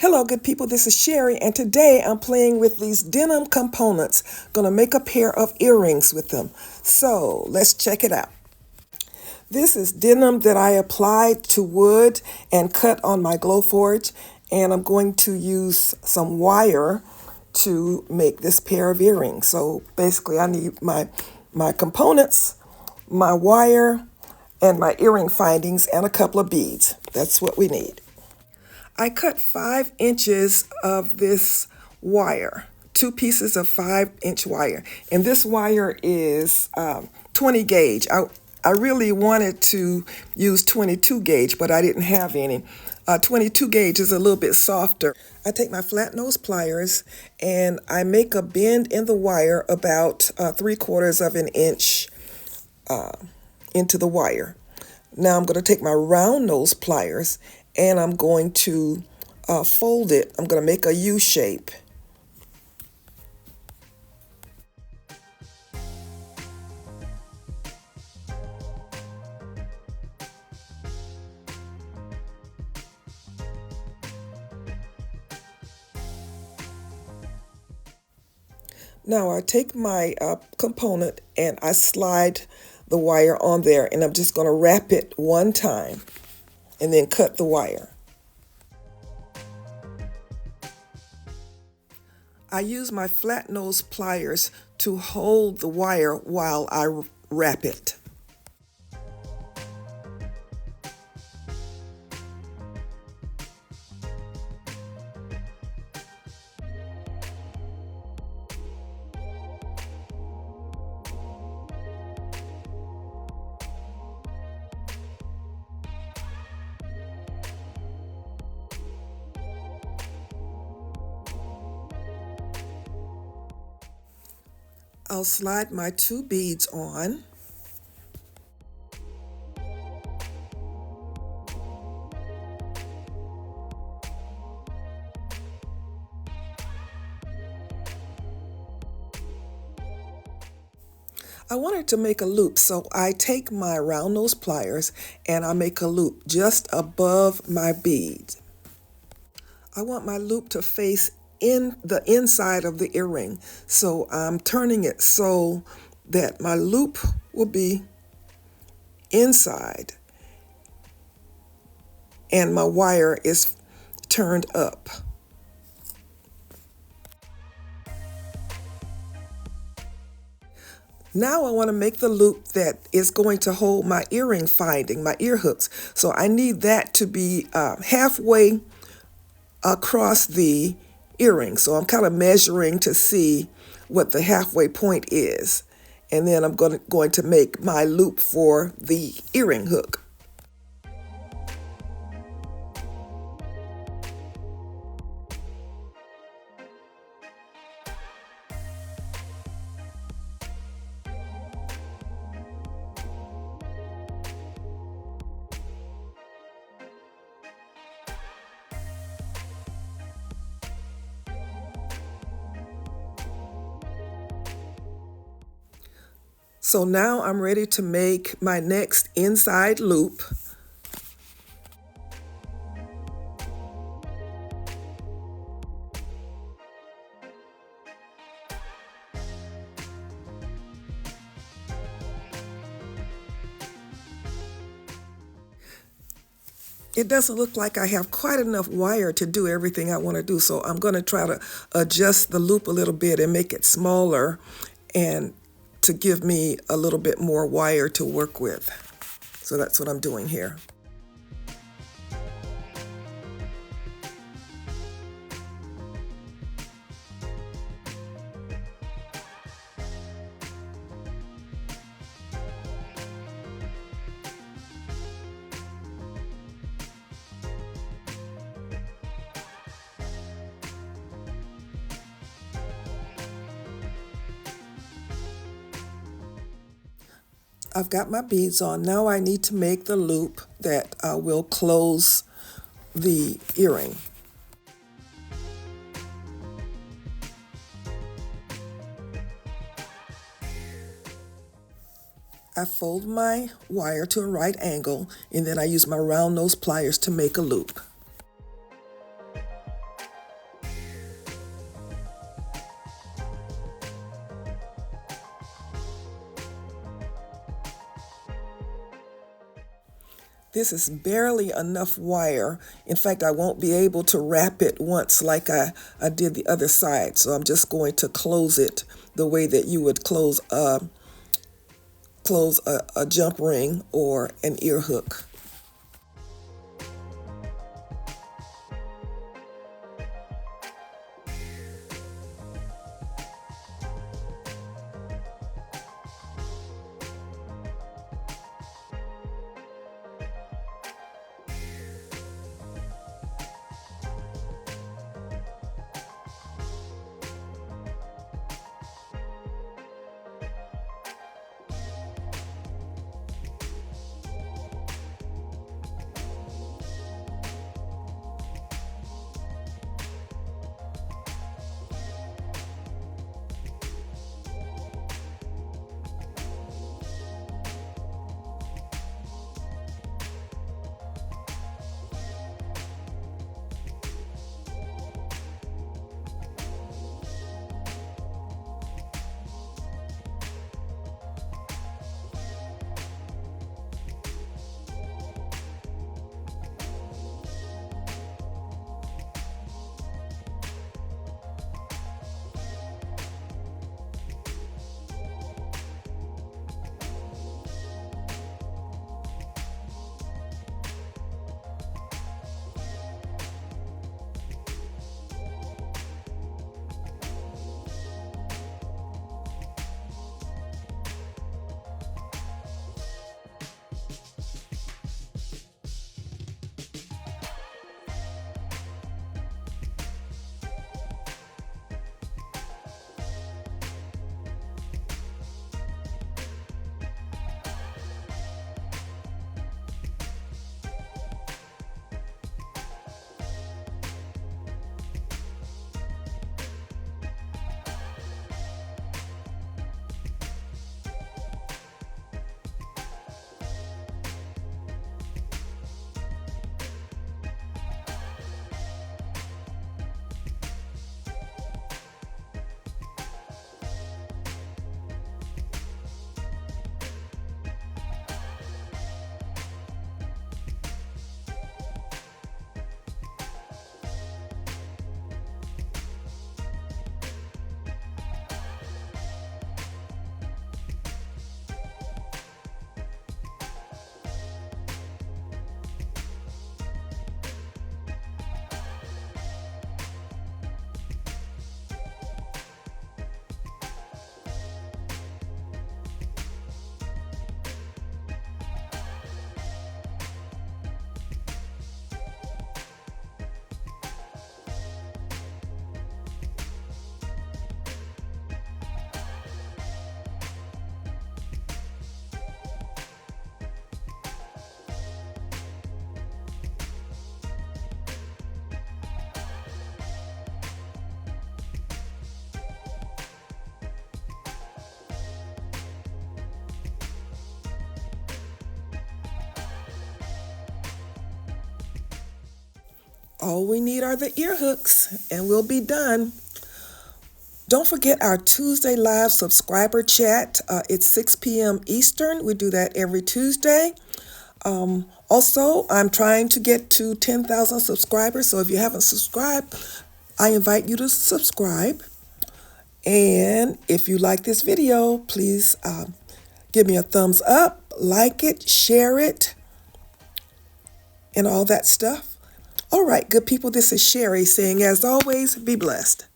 Hello, good people. This is Sherry, and today I'm playing with these denim components. Gonna make a pair of earrings with them. So let's check it out. This is denim that I applied to wood and cut on my Glowforge, and I'm going to use some wire to make this pair of earrings. So basically, I need my components, my wire, and my earring findings, and a couple of beads. That's what we need. I cut 5 inches of this wire, 2 pieces of 5-inch wire, and this wire is 20 gauge. I really wanted to use 22 gauge, but I didn't have any. 22 gauge is a little bit softer. I take my flat nose pliers and I make a bend in the wire about 3/4 of an inch into the wire. Now I'm going to take my round nose pliers and I'm going to fold it. I'm going to make a U shape. Now I take my component and I slide the wire on there, and I'm just going to wrap it one time and then cut the wire. I use my flat nose pliers to hold the wire while I wrap it. I'll slide my 2 beads on. I wanted to make a loop, so I take my round nose pliers and I make a loop just above my bead. I want my loop to face in the inside of the earring, so I'm turning it so that my loop will be inside and my wire is turned up. Now I want to make the loop that is going to hold my earring finding, my ear hooks. So I need that to be halfway across the earring. So I'm kind of measuring to see what the halfway point is. And then I'm going to make my loop for the earring hook. So now I'm ready to make my next inside loop. It doesn't look like I have quite enough wire to do everything I want to do, so I'm going to try to adjust the loop a little bit and make it smaller and to give me a little bit more wire to work with. So that's what I'm doing here. I've got my beads on. Now I need to make the loop that will close the earring. I fold my wire to a right angle, and then I use my round nose pliers to make a loop. This is barely enough wire. In fact, I won't be able to wrap it once like I did the other side. So I'm just going to close it the way that you would close a jump ring or an ear hook. All we need are the ear hooks and we'll be done. Don't forget our Tuesday live subscriber chat. It's 6 p.m. Eastern. We do that every Tuesday. Also, I'm trying to get to 10,000 subscribers. So if you haven't subscribed, I invite you to subscribe. And if you like this video, please give me a thumbs up, like it, share it, and all that stuff. All right, good people, this is Sherry saying, as always, be blessed.